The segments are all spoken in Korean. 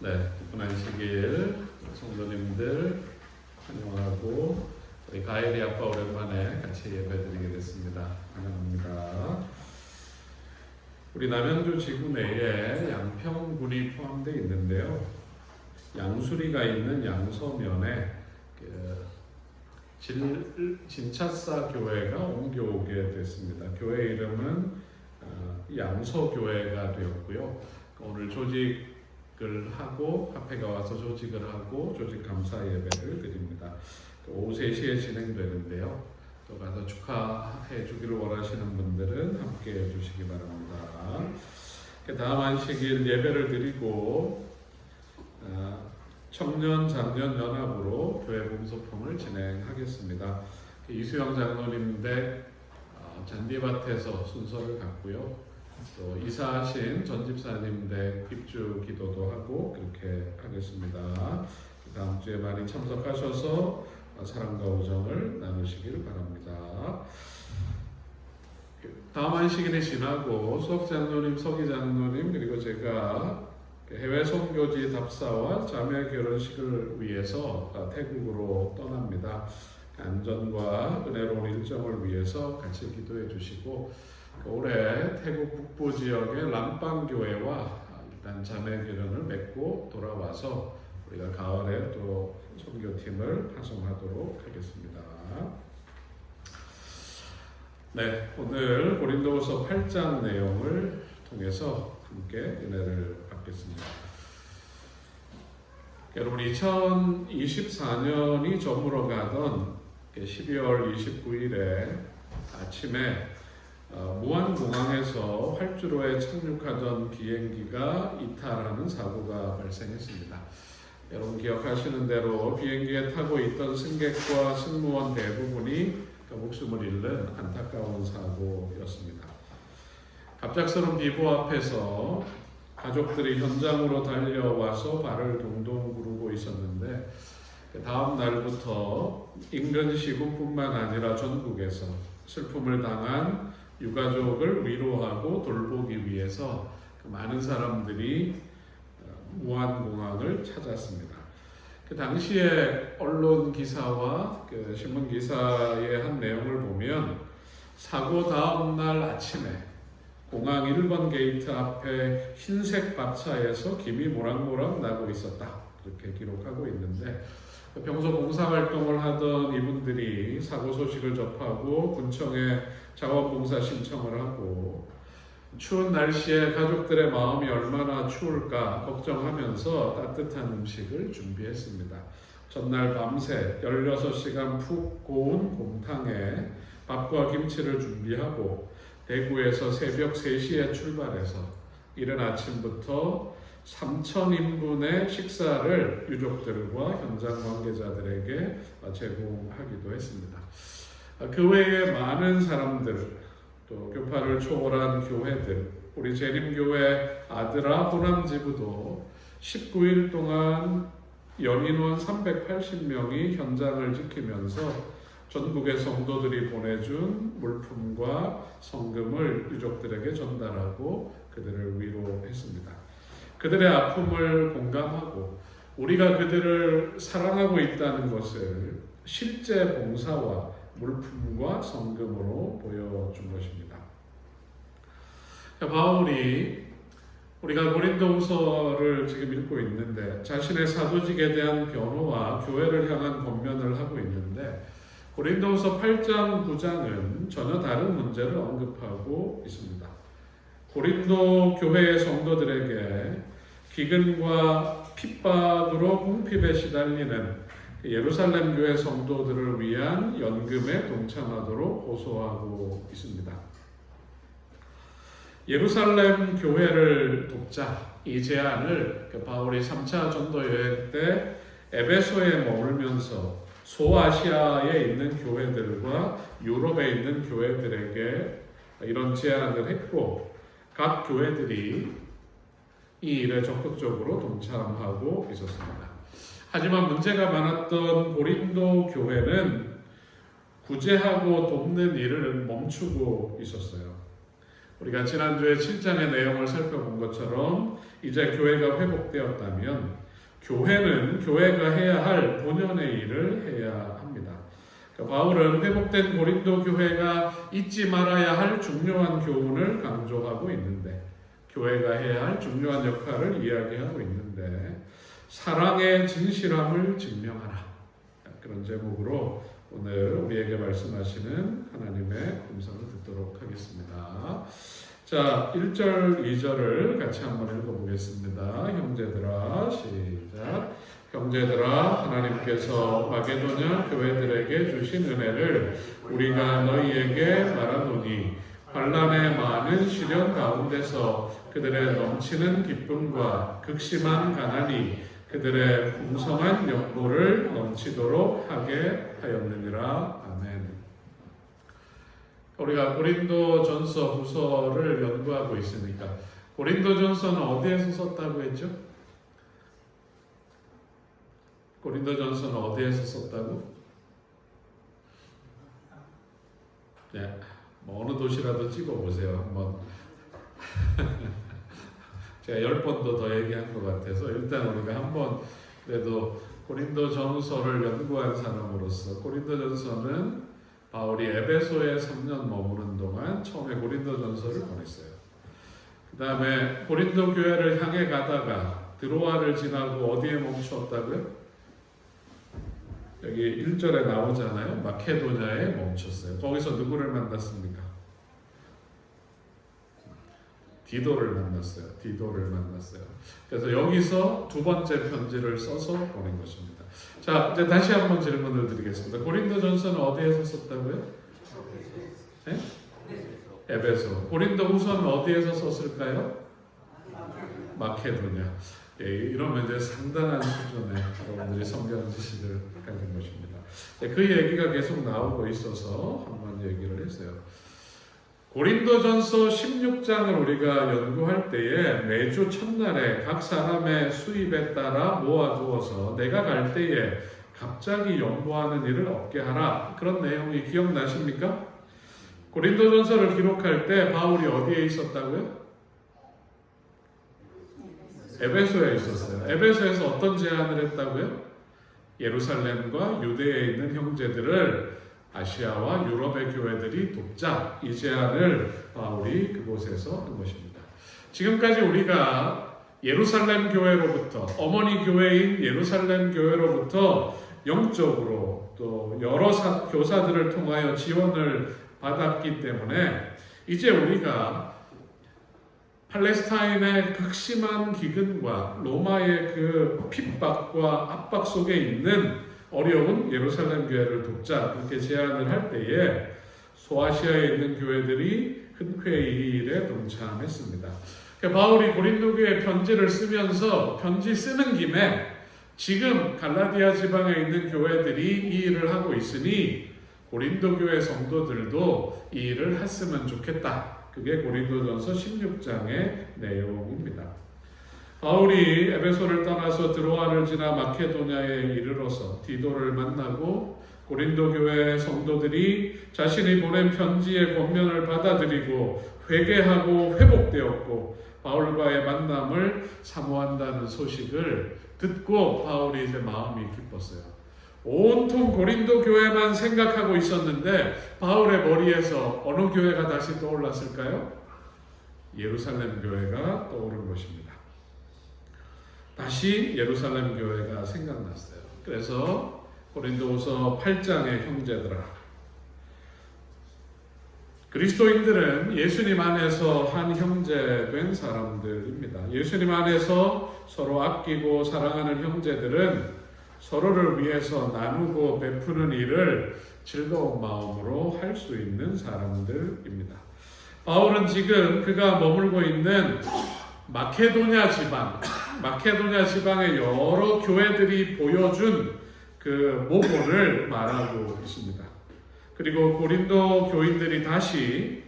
네, 기쁜 안식일 성도님들 환영하고 우리 가엘이 아빠 오랜만에 같이 예배드리게 됐습니다. 환영합니다. 우리 남양주 지구 내에 양평군이 포함되어 있는데요. 양수리가 있는 양서면에 진차사 교회가 옮겨오게 됐습니다. 교회 이름은 양서교회가 되었고요. 오늘 조직을 하고 카페가 와서 조직을 하고 조직 감사 예배를 드립니다. 오후 3시에 진행되는데요. 또 가서 축하해 주기를 원하시는 분들은 함께 해 주시기 바랍니다. 다음 안식일 예배를 드리고 청년 장년 연합으로 교회 봉소품을 진행하겠습니다. 이수영 장로님 댁 잔디밭에서 순서를 갖고요. 또 이사하신 전 집사님 댁 입주 기도도 하고 그렇게 하겠습니다. 다음 주에 많이 참석하셔서 사랑과 우정을 나누시길 바랍니다. 다음 안식일이 지나고 수석 장로님, 서기 장로님 그리고 제가 해외 선교지 답사와 자매 결혼식을 위해서 태국으로 떠납니다. 안전과 은혜로운 일정을 위해서 같이 기도해 주시고 올해 태국 북부 지역의 람빵교회와 일단 자매 결혼을 맺고 돌아와서 우리가 가을에 또 선교팀을 파송하도록 하겠습니다. 네, 오늘 고린도후서 8장 내용을 통해서 함께 은혜를 받겠습니다. 여러분 2024년이 저물어 가던 12월 29일에 아침에 무안공항에서 활주로에 착륙하던 비행기가 이탈하는 사고가 발생했습니다. 여러분 기억하시는 대로 비행기에 타고 있던 승객과 승무원 대부분이 목숨을 잃는 안타까운 사고였습니다. 갑작스러운 비보 앞에서 가족들이 현장으로 달려와서 발을 동동 구르고 있었는데 다음 날부터 인근 시군뿐만 아니라 전국에서 슬픔을 당한 유가족을 위로하고 돌보기 위해서 많은 사람들이 무안공항을 찾았습니다. 그 당시에 언론 기사와 신문 기사의 한 내용을 보면 사고 다음 날 아침에 공항 1번 게이트 앞에 흰색 밥차에서 김이 모락모락 나고 있었다. 그렇게 기록하고 있는데 평소 봉사활동을 하던 이분들이 사고 소식을 접하고 군청에 자원봉사 신청을 하고 추운 날씨에 가족들의 마음이 얼마나 추울까 걱정하면서 따뜻한 음식을 준비했습니다. 전날 밤새 16시간 푹 고운 곰탕에 밥과 김치를 준비하고 대구에서 새벽 3시에 출발해서 이른 아침부터 3,000인분의 식사를 유족들과 현장 관계자들에게 제공하기도 했습니다. 그 외에 많은 사람들, 또 교파를 초월한 교회들, 우리 재림교회 아드라 호남지부도 19일 동안 연인원 380명이 현장을 지키면서 전국의 성도들이 보내준 물품과 성금을 유족들에게 전달하고 그들을 위로했습니다. 그들의 아픔을 공감하고 우리가 그들을 사랑하고 있다는 것을 실제 봉사와 물품과 성금으로 보여준 것입니다. 바울이 우리가 고린도후서를 지금 읽고 있는데 자신의 사도직에 대한 변호와 교회를 향한 권면을 하고 있는데 고린도후서 8장, 9장은 전혀 다른 문제를 언급하고 있습니다. 고린도 교회의 성도들에게 기근과 핍박으로 궁핍에 시달리는 예루살렘 교회 성도들을 위한 연금에 동참하도록 호소하고 있습니다. 예루살렘 교회를 돕자 이 제안을 바울이 3차 전도 여행 때 에베소에 머물면서 소아시아에 있는 교회들과 유럽에 있는 교회들에게 이런 제안을 했고 각 교회들이 이 일에 적극적으로 동참하고 있었습니다. 하지만 문제가 많았던 고린도 교회는 구제하고 돕는 일을 멈추고 있었어요. 우리가 지난주에 7장의 내용을 살펴본 것처럼 이제 교회가 회복되었다면 교회는 교회가 해야 할 본연의 일을 해야 합니다. 바울은 회복된 고린도 교회가 잊지 말아야 할 중요한 교훈을 강조하고 있는데, 교회가 해야 할 중요한 역할을 이야기하고 있는데, 사랑의 진실함을 증명하라, 그런 제목으로 오늘 우리에게 말씀하시는 하나님의 음성을 듣도록 하겠습니다. 자, 1절, 2절을 같이 한번 읽어보겠습니다. 형제들아, 시작. 형제들아, 하나님께서 마게도냐 교회들에게 주신 은혜를 우리가 너희에게 말하노니, 환난의 많은 시련 가운데서 그들의 넘치는 기쁨과 극심한 가난이 그들의 풍성한 연보를 넘치도록 하게 하였느니라. 아멘. 우리가 고린도전서 후서를 연구하고 있으니까, 고린도전서는 어디에서 썼다고 했죠? 고린도전서는 어디에서 썼다고? 네, 뭐 어느 도시라도 찍어보세요. 한번. 제가 10번도 더 얘기한 것 같아서 일단 우리가 한번 그래도 고린도전서를 연구한 사람으로서, 고린도전서는 바울이 에베소에 3년 머무는 동안 처음에 고린도전서를 보냈어요. 그 다음에 고린도 교회를 향해 가다가 드로아를 지나고 어디에 멈추었다고요? 여기 1절에 나오잖아요. 마케도냐에 멈췄어요. 거기서 누구를 만났습니까? 디도를 만났어요. 그래서 여기서 두 번째 편지를 써서 보낸 것입니다. 자, 이제 다시 한번 질문을 드리겠습니다. 고린도전서는 어디에서 썼다고요? 네? 에베소. 고린도후서는 어디에서 썼을까요? 마케도냐. 예, 이러면 이제 상당한 수준의 여러분들이 성경 지식을 가진 것입니다. 그 얘기가 계속 나오고 있어서 한번 얘기를 했어요. 고린도전서 16장을 우리가 연구할 때에 매주 첫날에 각 사람의 수입에 따라 모아두어서 내가 갈 때에 갑자기 연보하는 일을 없게 하라, 그런 내용이 기억나십니까? 고린도전서를 기록할 때 바울이 어디에 있었다고요? 에베소에 있었어요. 에베소에서 어떤 제안을 했다고요? 예루살렘과 유대에 있는 형제들을 아시아와 유럽의 교회들이 돕자, 이 제안을 바울이 그곳에서 한 것입니다. 지금까지 우리가 예루살렘 교회로부터, 어머니 교회인 예루살렘 교회로부터 영적으로 또 여러 교사들을 통하여 지원을 받았기 때문에 이제 우리가 팔레스타인의 극심한 기근과 로마의 그 핍박과 압박 속에 있는 어려운 예루살렘 교회를 돕자, 그렇게 제안을 할 때에 소아시아에 있는 교회들이 흔쾌히 이 일에 동참했습니다. 바울이 고린도 교회에 편지를 쓰면서 편지 쓰는 김에 지금 갈라디아 지방에 있는 교회들이 이 일을 하고 있으니 고린도 교회 성도들도 이 일을 했으면 좋겠다. 그게 고린도전서 16장의 내용입니다. 바울이 에베소를 떠나서 드로아를 지나 마케도냐에 이르러서 디도를 만나고 고린도 교회 성도들이 자신이 보낸 편지의 권면을 받아들이고 회개하고 회복되었고 바울과의 만남을 사모한다는 소식을 듣고 바울이 이제 마음이 기뻤어요. 온통 고린도 교회만 생각하고 있었는데 바울의 머리에서 어느 교회가 다시 떠올랐을까요? 예루살렘 교회가 떠오른 것입니다. 다시 예루살렘 교회가 생각났어요. 그래서 고린도후서 8장의 형제들아, 그리스도인들은 예수님 안에서 한 형제된 사람들입니다. 예수님 안에서 서로 아끼고 사랑하는 형제들은 서로를 위해서 나누고 베푸는 일을 즐거운 마음으로 할 수 있는 사람들입니다. 바울은 지금 그가 머물고 있는 마케도냐 지방의 여러 교회들이 보여준 그 모본을 말하고 있습니다. 그리고 고린도 교인들이 다시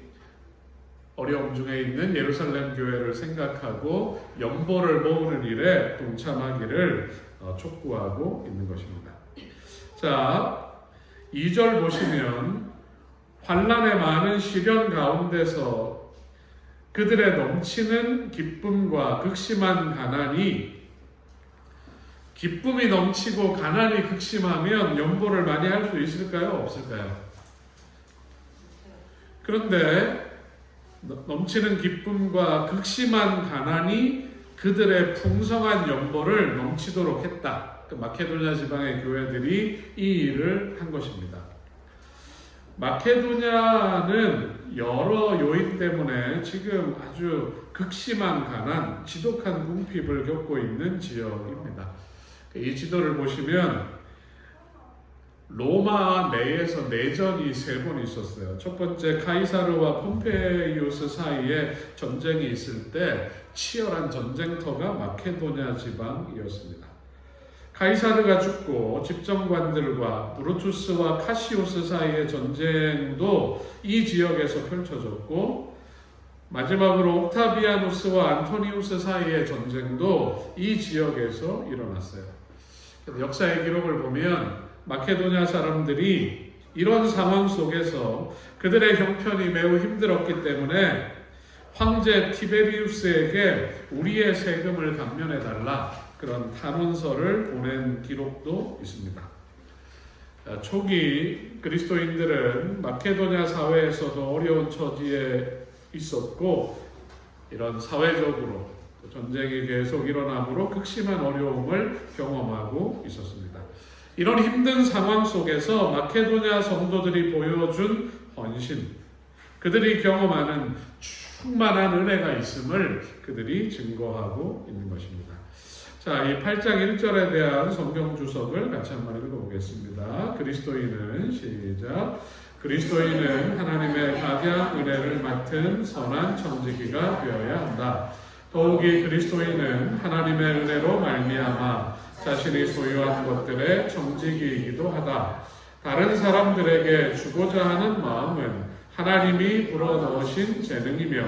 어려움 중에 있는 예루살렘 교회를 생각하고 연보를 모으는 일에 동참하기를 촉구하고 있는 것입니다. 자, 2절 보시면 환난의 많은 시련 가운데서 그들의 넘치는 기쁨과 극심한 가난이, 기쁨이 넘치고 가난이 극심하면 연보를 많이 할 수 있을까요? 없을까요? 그런데 넘치는 기쁨과 극심한 가난이 그들의 풍성한 연보를 넘치도록 했다. 마케도냐 지방의 교회들이 이 일을 한 것입니다. 마케도냐는 여러 요인 때문에 지금 아주 극심한 가난, 지독한 궁핍을 겪고 있는 지역입니다. 이 지도를 보시면 로마 내에서 내전이 3번 있었어요. 첫 번째 카이사르와 폼페이우스 사이에 전쟁이 있을 때 치열한 전쟁터가 마케도냐 지방이었습니다. 카이사르가 죽고 집정관들과 브루투스와 카시우스 사이의 전쟁도 이 지역에서 펼쳐졌고, 마지막으로 옥타비아누스와 안토니우스 사이의 전쟁도 이 지역에서 일어났어요. 역사의 기록을 보면 마케도냐 사람들이 이런 상황 속에서 그들의 형편이 매우 힘들었기 때문에 황제 티베리우스에게 우리의 세금을 감면해달라, 그런 탄원서를 보낸 기록도 있습니다. 초기 그리스도인들은 마케도냐 사회에서도 어려운 처지에 있었고, 이런 사회적으로 전쟁이 계속 일어나므로 극심한 어려움을 경험하고 있었습니다. 이런 힘든 상황 속에서 마케도냐 성도들이 보여준 헌신, 그들이 경험하는 충만한 은혜가 있음을 그들이 증거하고 있는 것입니다. 자, 이 8장 1절에 대한 성경 주석을 같이 한번 읽어보겠습니다. 그리스도인은, 시작. 그리스도인은 하나님의 각양 은혜를 맡은 선한 청지기가 되어야 한다. 더욱이 그리스도인은 하나님의 은혜로 말미암아 자신이 소유한 것들의 청지기이기도 하다. 다른 사람들에게 주고자 하는 마음은 하나님이 불어넣으신 재능이며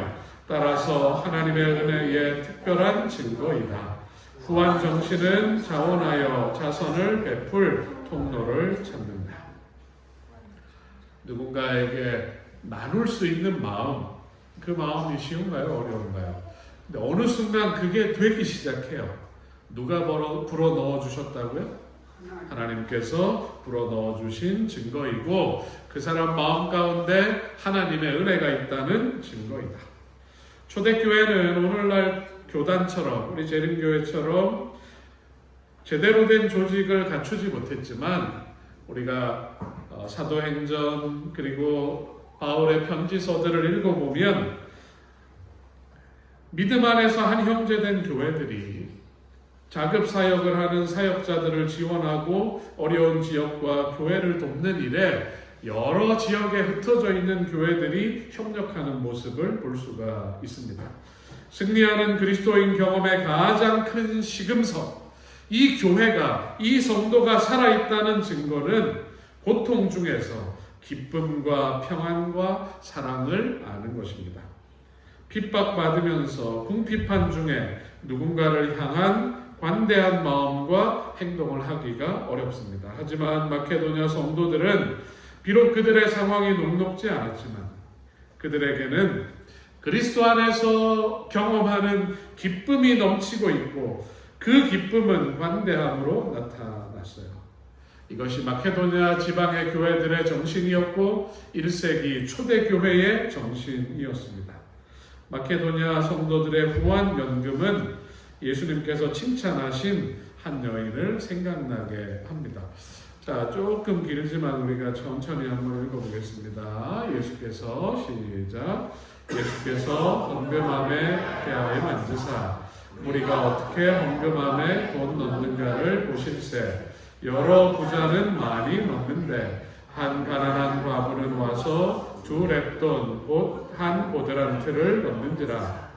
따라서 하나님의 은혜의 특별한 증거이다. 후한 정신은 자원하여 자선을 베풀 통로를 찾는다. 누군가에게 나눌 수 있는 마음, 그 마음이 쉬운가요? 어려운가요? 근데 어느 순간 그게 되기 시작해요. 누가 불어넣어 주셨다고요? 하나님께서 불어넣어 주신 증거이고, 그 사람 마음 가운데 하나님의 은혜가 있다는 증거이다. 초대교회는 오늘날 교단처럼, 우리 재림교회처럼 제대로 된 조직을 갖추지 못했지만, 우리가 사도행전 그리고 바울의 편지서들을 읽어보면 믿음 안에서 한 형제된 교회들이 자급 사역을 하는 사역자들을 지원하고 어려운 지역과 교회를 돕는 일에 여러 지역에 흩어져 있는 교회들이 협력하는 모습을 볼 수가 있습니다. 승리하는 그리스도인 경험의 가장 큰 시금석, 이 교회가, 이 성도가 살아있다는 증거는 고통 중에서 기쁨과 평안과 사랑을 아는 것입니다. 핍박받으면서 궁핍한 중에 누군가를 향한 관대한 마음과 행동을 하기가 어렵습니다. 하지만 마케도냐 성도들은 비록 그들의 상황이 녹록지 않았지만 그들에게는 그리스도 안에서 경험하는 기쁨이 넘치고 있고, 그 기쁨은 관대함으로 나타났어요. 이것이 마케도냐 지방의 교회들의 정신이었고 1세기 초대교회의 정신이었습니다. 마케도냐 성도들의 후한 연금은 예수님께서 칭찬하신 한 여인을 생각나게 합니다. 자, 조금 길지만 우리가 천천히 한번 읽어보겠습니다. 예수께서, 시작. 예수께서 헌금함에 대하여 만지사 우리가 어떻게 헌금함에 돈 넣는가를 보실세. 여러 부자는 많이 넣는데 한 가난한 과부는 와서 2렙돈 곧 한 고드란트를 넣는지라.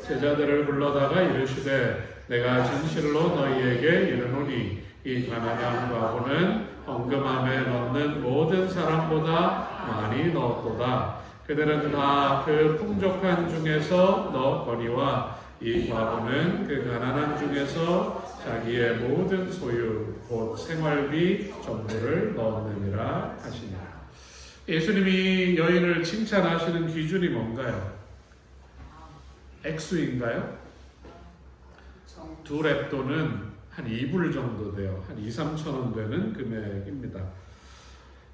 제자들을 불러다가 이르시되 내가 진실로 너희에게 이르노니 이 가난한 과부는 헌금함에 넣는 모든 사람보다 많이 넣었도다. 그들은 다 그 풍족한 중에서 넣었거니와 이 과부는 그 가난한 중에서 자기의 모든 소유 곧 생활비 전부를 넣었느니라 하시니라. 예수님이 여인을 칭찬하시는 기준이 뭔가요? 액수인가요? 두 렙돈은 한 2불 정도 돼요. 한 2, 3천 원 되는 금액입니다.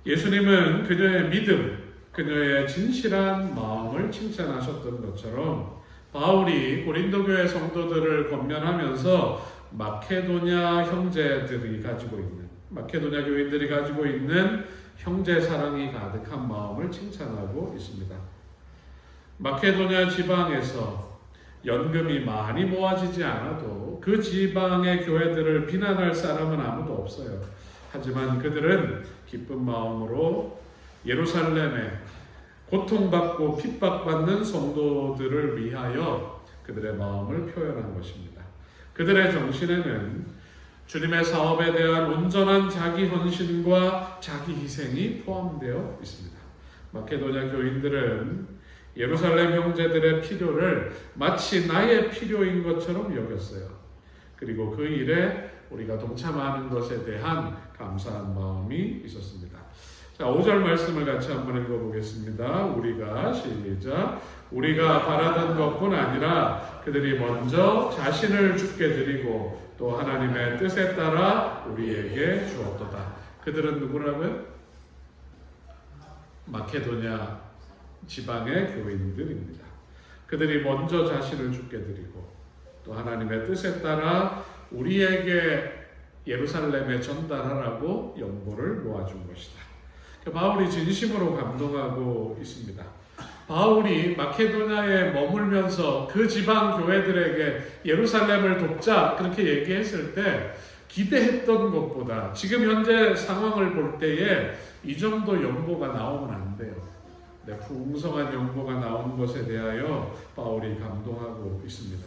예수님은 그녀의 믿음, 그녀의 진실한 마음을 칭찬하셨던 것처럼 바울이 고린도 교회 성도들을 권면하면서 마케도냐 형제들이 가지고 있는, 마케도냐 교인들이 가지고 있는 형제 사랑이 가득한 마음을 칭찬하고 있습니다. 마케도냐 지방에서 연금이 많이 모아지지 않아도 그 지방의 교회들을 비난할 사람은 아무도 없어요. 하지만 그들은 기쁜 마음으로 예루살렘에 고통받고 핍박받는 성도들을 위하여 그들의 마음을 표현한 것입니다. 그들의 정신에는 주님의 사업에 대한 온전한 자기 헌신과 자기 희생이 포함되어 있습니다. 마케도냐 교인들은 예루살렘 형제들의 필요를 마치 나의 필요인 것처럼 여겼어요. 그리고 그 일에 우리가 동참하는 것에 대한 감사한 마음이 있었습니다. 자, 5절 말씀을 같이 한번 읽어보겠습니다. 우리가 바라던 것뿐 아니라 그들이 먼저 자신을 주께 드리고 또 하나님의 뜻에 따라 우리에게 주었도다. 그들은 누구라고요? 마케도냐 지방의 교인들입니다. 그들이 먼저 자신을 주께 드리고 또 하나님의 뜻에 따라 우리에게 예루살렘에 전달하라고 연보를 모아준 것이다. 바울이 진심으로 감동하고 있습니다. 바울이 마케도냐에 머물면서 그 지방 교회들에게 예루살렘을 돕자 그렇게 얘기했을 때 기대했던 것보다 지금 현재 상황을 볼 때에 이 정도 연보가 나오면 안 돼요. 풍성한 연보가 나온 것에 대하여 바울이 감동하고 있습니다.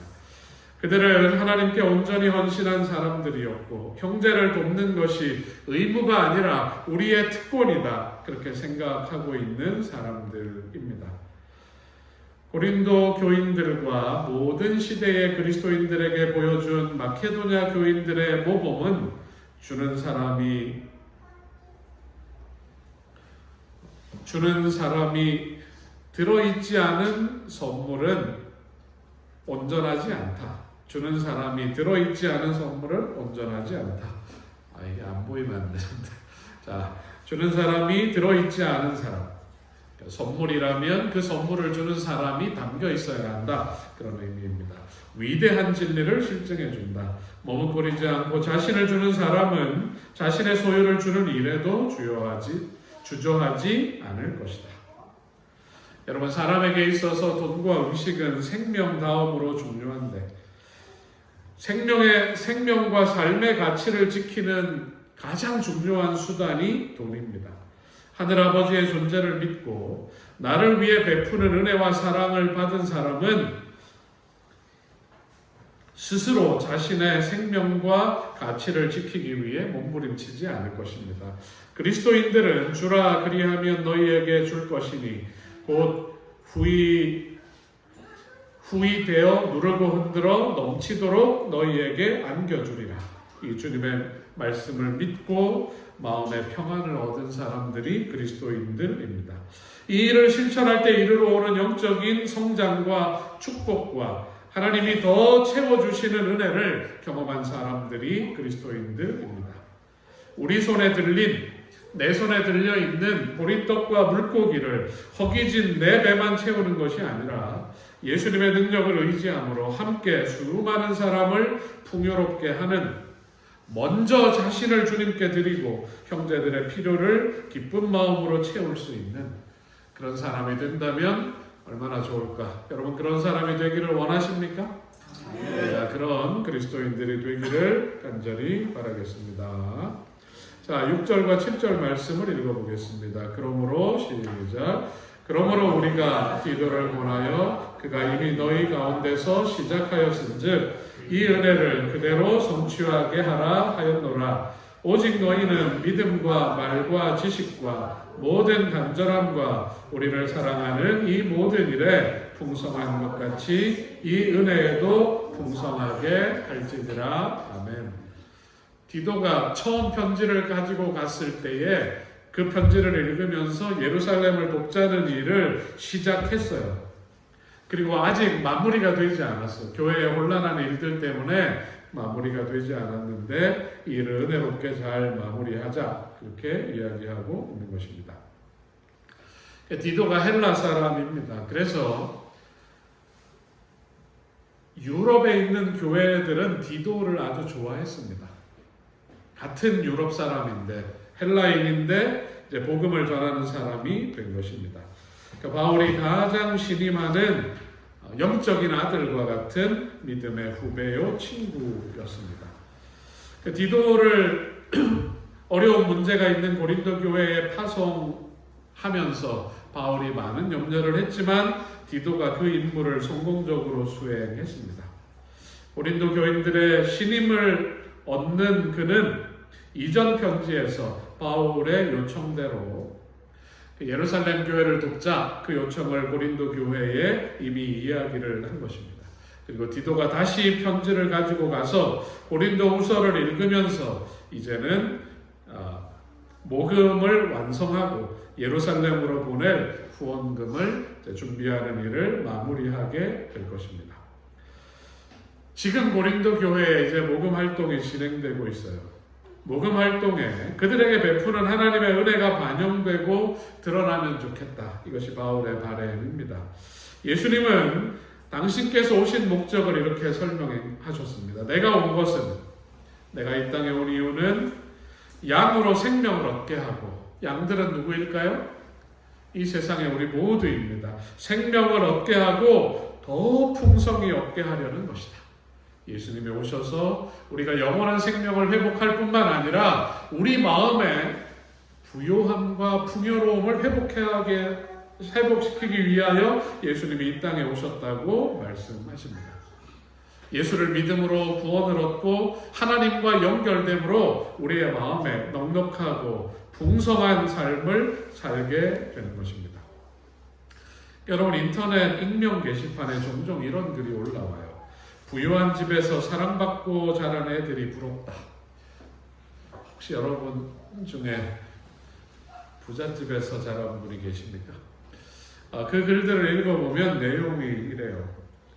그들은 하나님께 온전히 헌신한 사람들이었고 형제를 돕는 것이 의무가 아니라 우리의 특권이다 그렇게 생각하고 있는 사람들입니다. 고린도 교인들과 모든 시대의 그리스도인들에게 보여준 마케도냐 교인들의 모범은 주는 사람이 들어있지 않은 선물은 온전하지 않다. 주는 사람이 들어있지 않은 선물은 온전하지 않다. 이게 안 보이면 안 되는데. 자, 주는 사람이 들어있지 않은 사람. 선물이라면 그 선물을 주는 사람이 담겨 있어야 한다. 그런 의미입니다. 위대한 진리를 실증해 준다. 머뭇거리지 않고 자신을 주는 사람은 자신의 소유를 주는 일에도 주저하지 않을 것이다. 여러분, 사람에게 있어서 돈과 음식은 생명 다음으로 중요한데 생명과 삶의 가치를 지키는 가장 중요한 수단이 돈입니다. 하늘아버지의 존재를 믿고 나를 위해 베푸는 은혜와 사랑을 받은 사람은 스스로 자신의 생명과 가치를 지키기 위해 몸부림치지 않을 것입니다. 그리스도인들은 주라 그리하면 너희에게 줄 것이니 곧 후이되어 누르고 흔들어 넘치도록 너희에게 안겨주리라. 이 주님의 말씀을 믿고 마음의 평안을 얻은 사람들이 그리스도인들입니다. 이 일을 실천할 때 이르러 오는 영적인 성장과 축복과 하나님이 더 채워주시는 은혜를 경험한 사람들이 그리스도인들입니다. 내 손에 들려있는 보리떡과 물고기를 허기진 내 배만 채우는 것이 아니라 예수님의 능력을 의지함으로 함께 수많은 사람을 풍요롭게 하는, 먼저 자신을 주님께 드리고 형제들의 필요를 기쁜 마음으로 채울 수 있는 그런 사람이 된다면 얼마나 좋을까? 여러분, 그런 사람이 되기를 원하십니까? 네. 그런 그리스도인들이 되기를 간절히 바라겠습니다. 자, 6절과 7절 말씀을 읽어보겠습니다. 그러므로 우리가 디도를 권하여 그가 이미 너희 가운데서 시작하였은즉 이 은혜를 그대로 성취하게 하라 하였노라. 오직 너희는 믿음과 말과 지식과 모든 간절함과 우리를 사랑하는 이 모든 일에 풍성한 것 같이 이 은혜에도 풍성하게 할지니라. 아멘. 디도가 처음 편지를 가지고 갔을 때에 그 편지를 읽으면서 예루살렘을 돕자는 일을 시작했어요. 그리고 아직 마무리가 되지 않았어. 교회의 혼란한 일들 때문에 마무리가 되지 않았는데 이 일을 은혜롭게 잘 마무리하자, 그렇게 이야기하고 있는 것입니다. 디도가 헬라 사람입니다. 그래서 유럽에 있는 교회들은 디도를 아주 좋아했습니다. 같은 유럽 사람인데, 헬라인인데 이제 복음을 전하는 사람이 된 것입니다. 그러니까 바울이 가장 신임하는 영적인 아들과 같은 믿음의 후배요 친구였습니다. 디도를 어려운 문제가 있는 고린도 교회에 파송하면서 바울이 많은 염려를 했지만 디도가 그 임무를 성공적으로 수행했습니다. 고린도 교인들의 신임을 얻는 그는 이전 편지에서 바울의 요청대로 예루살렘 교회를 돕자 그 요청을 고린도 교회에 이미 이야기를 한 것입니다. 그리고 디도가 다시 편지를 가지고 가서 고린도 후서를 읽으면서 이제는 모금을 완성하고 예루살렘으로 보낼 후원금을 준비하는 일을 마무리하게 될 것입니다. 지금 고린도 교회에 이제 모금 활동이 진행되고 있어요. 모금 활동에 그들에게 베푸는 하나님의 은혜가 반영되고 드러나면 좋겠다. 이것이 바울의 바람입니다. 예수님은 당신께서 오신 목적을 이렇게 설명하셨습니다. 내가 온 것은, 내가 이 땅에 온 이유는 양으로 생명을 얻게 하고, 양들은 누구일까요? 이 세상에 우리 모두입니다. 생명을 얻게 하고 더 풍성히 얻게 하려는 것이다. 예수님이 오셔서 우리가 영원한 생명을 회복할 뿐만 아니라 우리 마음의 부요함과 풍요로움을 회복시키기 위하여 예수님이 이 땅에 오셨다고 말씀하십니다. 예수를 믿음으로 구원을 얻고 하나님과 연결됨으로 우리의 마음에 넉넉하고 풍성한 삶을 살게 되는 것입니다. 여러분, 인터넷 익명 게시판에 종종 이런 글이 올라와요. 부유한 집에서 사랑받고 자란 애들이 부럽다. 혹시 여러분 중에 부잣집에서 자란 분이 계십니까? 그 글들을 읽어보면 내용이 이래요.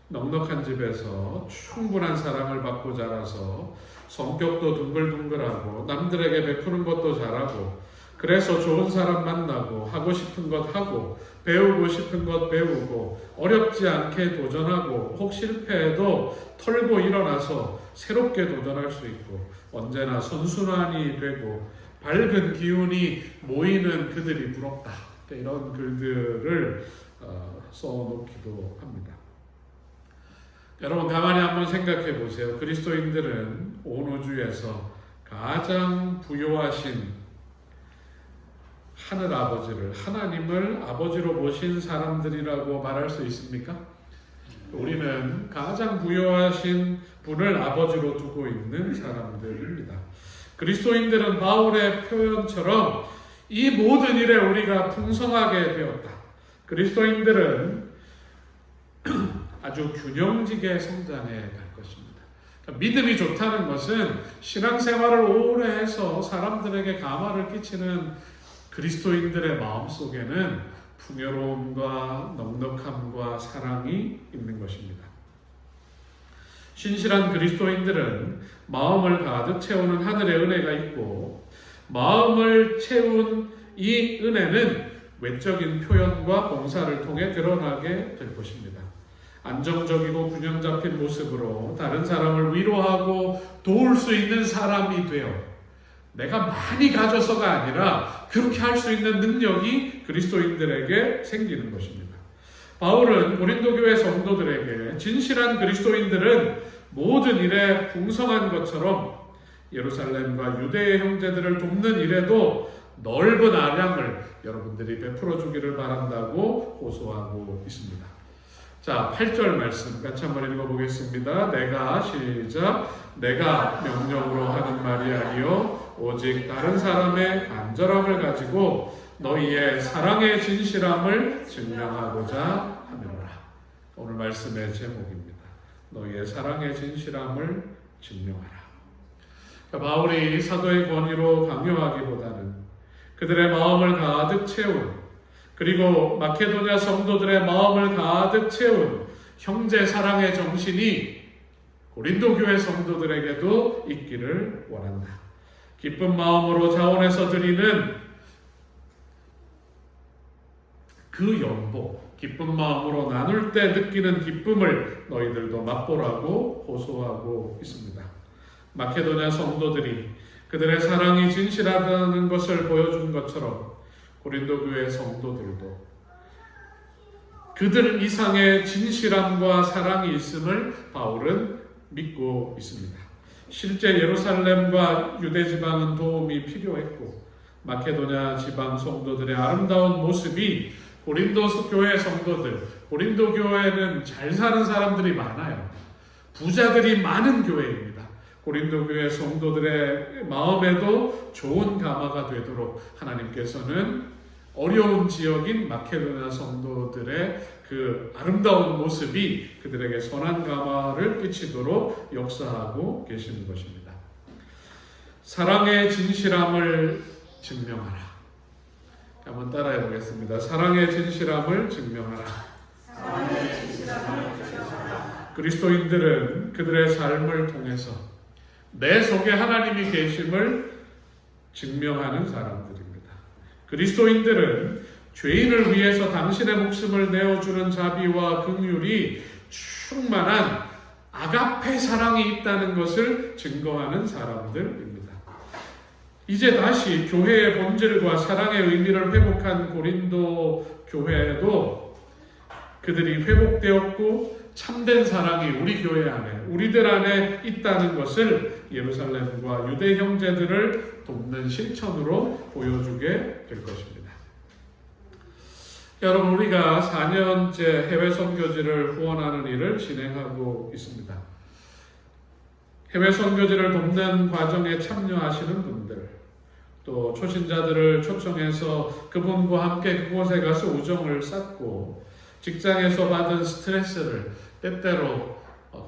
넉넉한 집에서 충분한 사랑을 받고 자라서 성격도 둥글둥글하고 남들에게 베푸는 것도 잘하고, 그래서 좋은 사람 만나고 하고 싶은 것 하고 배우고 싶은 것 배우고 어렵지 않게 도전하고 혹 실패해도 털고 일어나서 새롭게 도전할 수 있고 언제나 선순환이 되고 밝은 기운이 모이는 그들이 부럽다. 이런 글들을 써놓기도 합니다. 여러분, 가만히 한번 생각해 보세요. 그리스도인들은 온 우주에서 가장 부요하신 하늘 아버지를, 하나님을 아버지로 모신 사람들이라고 말할 수 있습니까? 우리는 가장 부요하신 분을 아버지로 두고 있는 사람들입니다. 그리스도인들은 바울의 표현처럼 이 모든 일에 우리가 풍성하게 되었다. 그리스도인들은 아주 균형지게 성장해 갈 것입니다. 그러니까 믿음이 좋다는 것은 신앙생활을 오래 해서 사람들에게 감화를 끼치는 그리스도인들의 마음속에는 풍요로움과 넉넉함과 사랑이 있는 것입니다. 신실한 그리스도인들은 마음을 가득 채우는 하늘의 은혜가 있고, 마음을 채운 이 은혜는 외적인 표현과 봉사를 통해 드러나게 될 것입니다. 안정적이고 균형 잡힌 모습으로 다른 사람을 위로하고 도울 수 있는 사람이 되어, 내가 많이 가져서가 아니라 그렇게 할 수 있는 능력이 그리스도인들에게 생기는 것입니다. 바울은 고린도 교회 성도들에게 진실한 그리스도인들은 모든 일에 풍성한 것처럼 예루살렘과 유대의 형제들을 돕는 일에도 넓은 아량을 여러분들이 베풀어 주기를 바란다고 호소하고 있습니다. 자, 8절 말씀 같이 한번 읽어보겠습니다. 내가 명령으로 하는 말이 아니요 오직 다른 사람의 간절함을 가지고 너희의 사랑의 진실함을 증명하고자 함이로라. 오늘 말씀의 제목입니다. 너희의 사랑의 진실함을 증명하라. 바울이 사도의 권위로 강요하기보다는 그들의 마음을 가득 채운, 그리고 마케도냐 성도들의 마음을 가득 채운 형제 사랑의 정신이 고린도 교회 성도들에게도 있기를 원한다. 기쁜 마음으로 자원해서 드리는 그 연복, 기쁜 마음으로 나눌 때 느끼는 기쁨을 너희들도 맛보라고 호소하고 있습니다. 마케도냐 성도들이 그들의 사랑이 진실하다는 것을 보여준 것처럼 고린도 교회 성도들도 그들 이상의 진실함과 사랑이 있음을 바울은 믿고 있습니다. 실제 예루살렘과 유대 지방은 도움이 필요했고 마케도냐 지방 성도들의 아름다운 모습이 고린도 교회 성도들, 고린도 교회는 잘 사는 사람들이 많아요. 부자들이 많은 교회입니다. 고린도 교회 성도들의 마음에도 좋은 감화가 되도록 하나님께서는 어려운 지역인 마케도냐 성도들의 그 아름다운 모습이 그들에게 선한 감화를 끼치도록 역사하고 계시는 것입니다. 사랑의 진실함을 증명하라. 한번 따라해 보겠습니다. 사랑의 진실함을 증명하라. 그리스도인들은 그들의 삶을 통해서 내 속에 하나님이 계심을 증명하는 사람들입니다. 그리스도인들은 죄인을 위해서 당신의 목숨을 내어주는 자비와 긍휼이 충만한 아가페 사랑이 있다는 것을 증거하는 사람들입니다. 이제 다시 교회의 본질과 사랑의 의미를 회복한 고린도 교회에도 그들이 회복되었고 참된 사랑이 우리 교회 안에, 우리들 안에 있다는 것을 예루살렘과 유대 형제들을 돕는 실천으로 보여주게 될 것입니다. 여러분, 우리가 4년째 해외 선교지를 후원하는 일을 진행하고 있습니다. 해외 선교지를 돕는 과정에 참여하시는 분들, 또 초신자들을 초청해서 그분과 함께 그곳에 가서 우정을 쌓고 직장에서 받은 스트레스를 때때로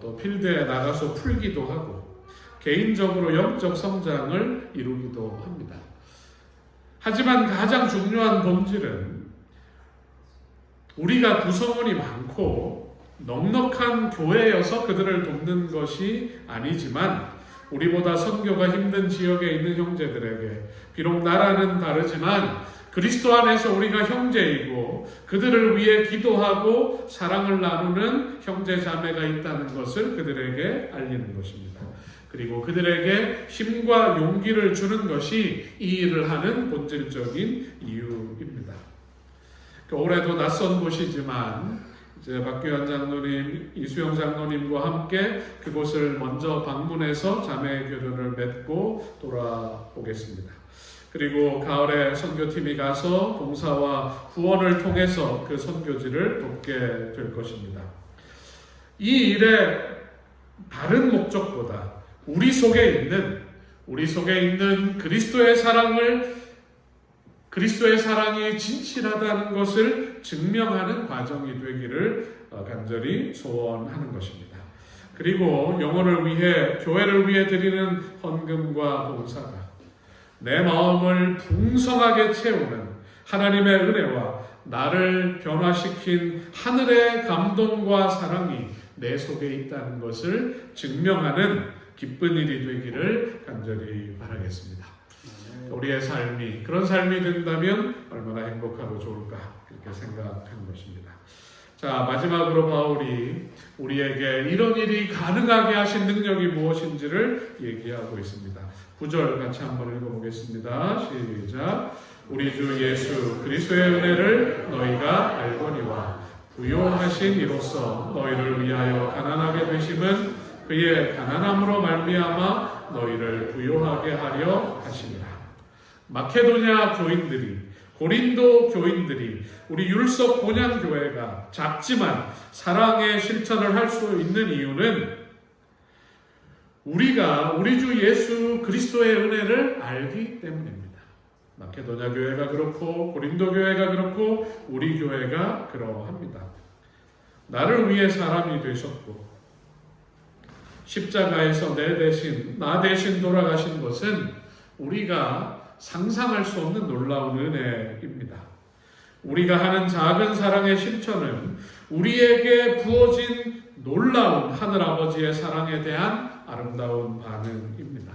또 필드에 나가서 풀기도 하고 개인적으로 영적 성장을 이루기도 합니다. 하지만 가장 중요한 본질은 우리가 구성원이 많고 넉넉한 교회여서 그들을 돕는 것이 아니지만 우리보다 선교가 힘든 지역에 있는 형제들에게 비록 나라는 다르지만 그리스도 안에서 우리가 형제이고 그들을 위해 기도하고 사랑을 나누는 형제 자매가 있다는 것을 그들에게 알리는 것입니다. 그리고 그들에게 힘과 용기를 주는 것이 이 일을 하는 본질적인 이유입니다. 올해도 낯선 곳이지만 이제 박규현 장로님, 이수영 장로님과 함께 그곳을 먼저 방문해서 자매 교련을 맺고 돌아오겠습니다. 그리고 가을에 선교팀이 가서 봉사와 후원을 통해서 그 선교지를 돕게 될 것입니다. 이 일의 다른 목적보다 우리 속에 있는 그리스도의 사랑이 진실하다는 것을 증명하는 과정이 되기를 간절히 소원하는 것입니다. 그리고 영혼을 위해, 교회를 위해 드리는 헌금과 봉사가 내 마음을 풍성하게 채우는 하나님의 은혜와 나를 변화시킨 하늘의 감동과 사랑이 내 속에 있다는 것을 증명하는 기쁜 일이 되기를 간절히 바라겠습니다. 우리의 삶이 그런 삶이 된다면 얼마나 행복하고 좋을까 그렇게 생각하는 것입니다. 자, 마지막으로 바울이 우리에게 이런 일이 가능하게 하신 능력이 무엇인지를 얘기하고 있습니다. 9절 같이 한번 읽어보겠습니다. 시작. 우리 주 예수 그리스도의 은혜를 너희가 알거니와 부요하신 이로써 너희를 위하여 가난하게 되심은 그의 가난함으로 말미암아 너희를 부요하게 하려 하심이라. 마케도냐 교인들이, 고린도 교인들이, 우리 율석 본향교회가 작지만 사랑의 실천을 할 수 있는 이유는 우리가 우리 주 예수 그리스도의 은혜를 알기 때문입니다. 마케도냐 교회가 그렇고 고린도 교회가 그렇고 우리 교회가 그러합니다. 나를 위해 사람이 되셨고 십자가에서 나 대신 돌아가신 것은 우리가 상상할 수 없는 놀라운 은혜입니다. 우리가 하는 작은 사랑의 실천은 우리에게 부어진 놀라운 하늘아버지의 사랑에 대한 아름다운 반응입니다.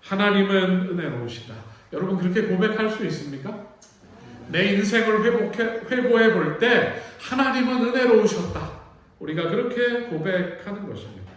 하나님은 은혜로우시다. 여러분 그렇게 고백할 수 있습니까? 내 인생을 회고해 볼 때 하나님은 은혜로우셨다. 우리가 그렇게 고백하는 것입니다.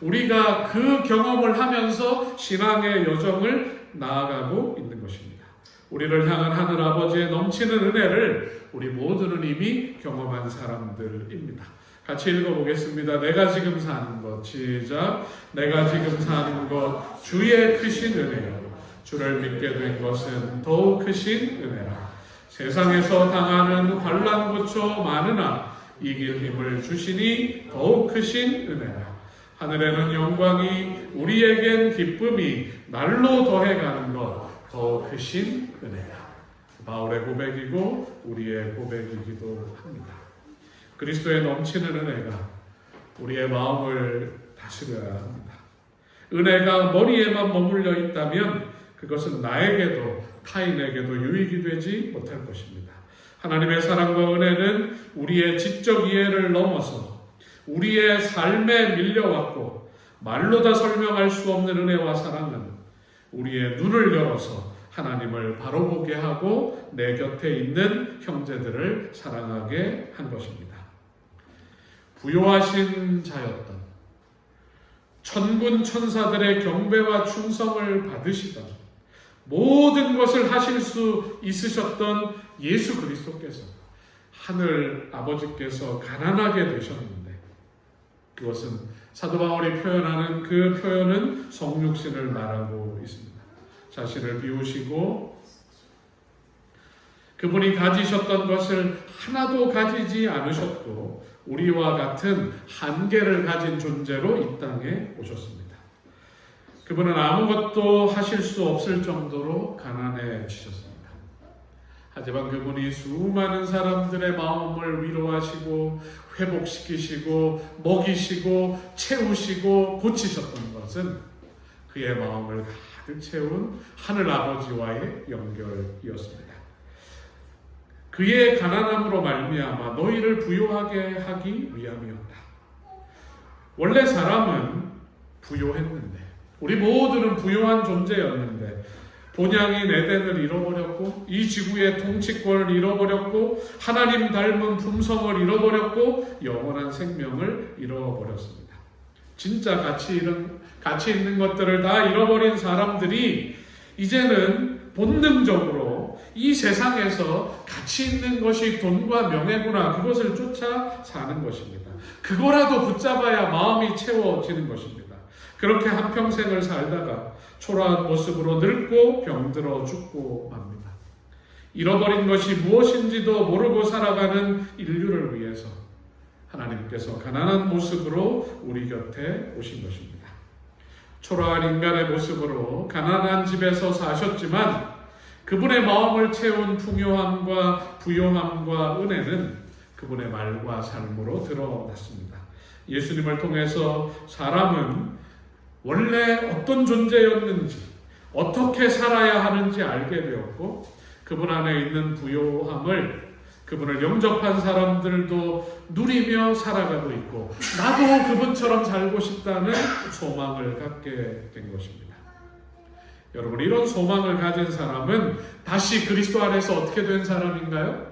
우리가 그 경험을 하면서 신앙의 여정을 나아가고 있는 것입니다. 우리를 향한 하늘아버지의 넘치는 은혜를 우리 모두는 이미 경험한 사람들입니다. 같이 읽어보겠습니다. 내가 지금 사는 것, 시작. 내가 지금 사는 것 주의 크신 은혜요. 주를 믿게 된 것은 더욱 크신 은혜라. 세상에서 당하는 환난 고초 많으나 이길 힘을 주시니 더욱 크신 은혜라. 하늘에는 영광이 우리에겐 기쁨이 날로 더해가는 것 더욱 크신 은혜라. 바울의 고백이고 우리의 고백이기도 합니다. 그리스도의 넘치는 은혜가 우리의 마음을 다스려야 합니다. 은혜가 머리에만 머물러 있다면 그것은 나에게도 타인에게도 유익이 되지 못할 것입니다. 하나님의 사랑과 은혜는 우리의 지적 이해를 넘어서 우리의 삶에 밀려왔고 말로 다 설명할 수 없는 은혜와 사랑은 우리의 눈을 열어서 하나님을 바로 보게 하고 내 곁에 있는 형제들을 사랑하게 한 것입니다. 부요하신 자였던 천군 천사들의 경배와 충성을 받으시던 모든 것을 하실 수 있으셨던 예수 그리스도께서 하늘 아버지께서 가난하게 되셨는데 그것은 사도 바울이 표현하는 그 표현은 성육신을 말하고 있습니다. 자신을 비우시고 그분이 가지셨던 것을 하나도 가지지 않으셨고 우리와 같은 한계를 가진 존재로 이 땅에 오셨습니다. 그분은 아무것도 하실 수 없을 정도로 가난해지셨습니다. 하지만 그분이 수많은 사람들의 마음을 위로하시고 회복시키시고 먹이시고 채우시고 고치셨던 것은 그의 마음을 가득 채운 하늘 아버지와의 연결이었습니다. 그의 가난함으로 말미암아 너희를 부요하게 하기 위함이었다. 원래 사람은 부요했는데 우리 모두는 부요한 존재였는데 본향인 에덴을 잃어버렸고 이 지구의 통치권을 잃어버렸고 하나님 닮은 품성을 잃어버렸고 영원한 생명을 잃어버렸습니다. 진짜 가치 있는 것들을 다 잃어버린 사람들이 이제는 본능적으로 이 세상에서 가치 있는 것이 돈과 명예구나 그것을 쫓아 사는 것입니다. 그거라도 붙잡아야 마음이 채워지는 것입니다. 그렇게 한평생을 살다가 초라한 모습으로 늙고 병들어 죽고 맙니다. 잃어버린 것이 무엇인지도 모르고 살아가는 인류를 위해서 하나님께서 가난한 모습으로 우리 곁에 오신 것입니다. 초라한 인간의 모습으로 가난한 집에서 사셨지만 그분의 마음을 채운 풍요함과 부요함과 은혜는 그분의 말과 삶으로 드러났습니다. 예수님을 통해서 사람은 원래 어떤 존재였는지 어떻게 살아야 하는지 알게 되었고 그분 안에 있는 부요함을 그분을 영접한 사람들도 누리며 살아가고 있고 나도 그분처럼 살고 싶다는 소망을 갖게 된 것입니다. 여러분 이런 소망을 가진 사람은 다시 그리스도 안에서 어떻게 된 사람인가요?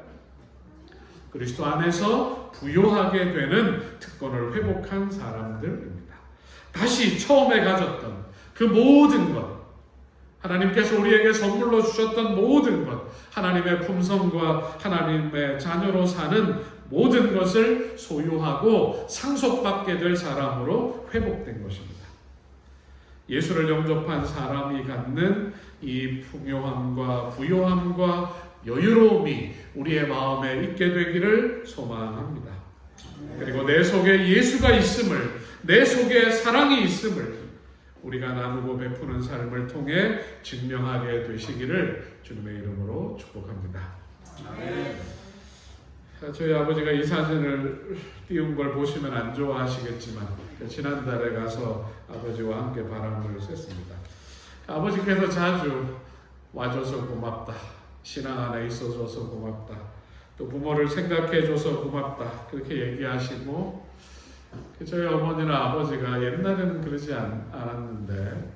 그리스도 안에서 부요하게 되는 특권을 회복한 사람들입니다. 다시 처음에 가졌던 그 모든 것 하나님께서 우리에게 선물로 주셨던 모든 것 하나님의 품성과 하나님의 자녀로 사는 모든 것을 소유하고 상속받게 될 사람으로 회복된 것입니다. 예수를 영접한 사람이 갖는 이 풍요함과 부요함과 여유로움이 우리의 마음에 있게 되기를 소망합니다. 그리고 내 속에 예수가 있음을 내 속에 사랑이 있음을 우리가 나누고 베푸는 삶을 통해 증명하게 되시기를 주님의 이름으로 축복합니다. 아멘. 저희 아버지가 이 사진을 띄운 걸 보시면 안 좋아하시겠지만 지난달에 가서 아버지와 함께 바람을 쐈습니다. 아버지께서 자주 와줘서 고맙다. 신앙 안에 있어줘서 고맙다. 또 부모를 생각해줘서 고맙다 그렇게 얘기하시고, 저희 어머니나 아버지가 옛날에는 그러지 않았는데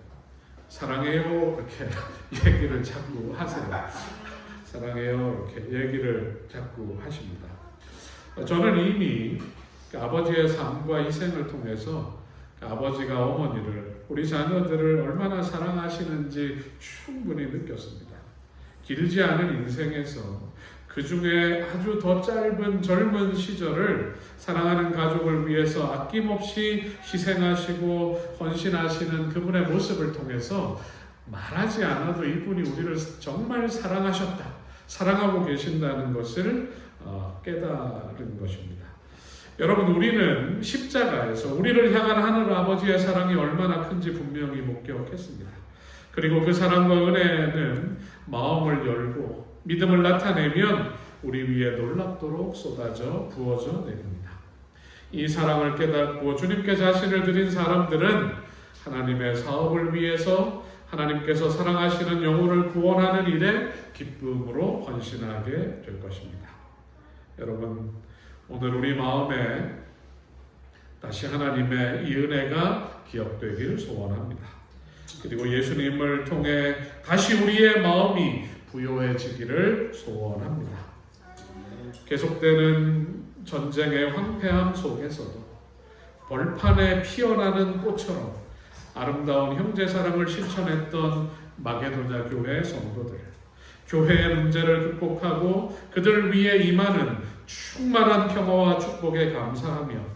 사랑해요 이렇게 얘기를 자꾸 하세요. 사랑해요 이렇게 얘기를 자꾸 하십니다. 저는 이미 아버지의 삶과 희생을 통해서 아버지가 어머니를, 우리 자녀들을 얼마나 사랑하시는지 충분히 느꼈습니다. 길지 않은 인생에서 그 중에 아주 더 짧은 젊은 시절을 사랑하는 가족을 위해서 아낌없이 희생하시고 헌신하시는 그분의 모습을 통해서 말하지 않아도 이분이 우리를 정말 사랑하셨다, 사랑하고 계신다는 것을 깨달은 것입니다. 여러분, 우리는 십자가에서 우리를 향한 하늘 아버지의 사랑이 얼마나 큰지 분명히 목격했습니다. 그리고 그 사랑과 은혜는 마음을 열고 믿음을 나타내면 우리 위에 놀랍도록 쏟아져 부어져 내립니다. 이 사랑을 깨닫고 주님께 자신을 드린 사람들은 하나님의 사업을 위해서 하나님께서 사랑하시는 영혼을 구원하는 일에 기쁨으로 헌신하게 될 것입니다. 여러분, 오늘 우리 마음에 다시 하나님의 이 은혜가 기억되길 소원합니다. 그리고 예수님을 통해 다시 우리의 마음이 부요해지기를 소원합니다. 계속되는 전쟁의 황폐함 속에서도 벌판에 피어나는 꽃처럼 아름다운 형제 사랑을 실천했던 마게도냐 교회 성도들, 교회의 문제를 극복하고 그들 위에 임하는 충만한 평화와 축복에 감사하며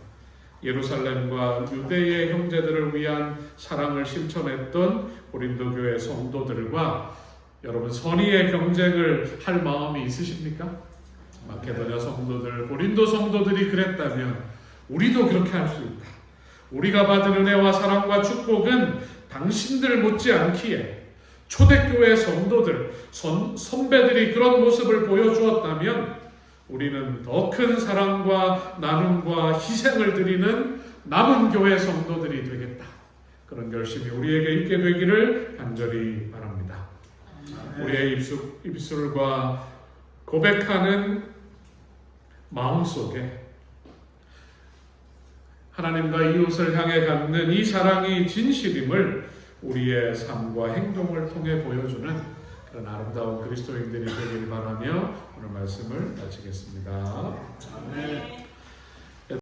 예루살렘과 유대의 형제들을 위한 사랑을 실천했던 고린도 교회 성도들과 여러분, 선의의 경쟁을 할 마음이 있으십니까? 마케도냐 성도들, 고린도 성도들이 그랬다면 우리도 그렇게 할 수 있다. 우리가 받은 은혜와 사랑과 축복은 당신들 못지않기에 초대교회 성도들, 선배들이 그런 모습을 보여주었다면 우리는 더 큰 사랑과 나눔과 희생을 드리는 남은 교회 성도들이 되겠다. 그런 결심이 우리에게 있게 되기를 간절히 바랍니다. 우리의 입술과 고백하는 마음속에 하나님과 이웃을 향해 갖는 이 사랑이 진실임을 우리의 삶과 행동을 통해 보여주는 그런 아름다운 그리스도인들이 되길 바라며 오늘 말씀을 마치겠습니다. 아멘.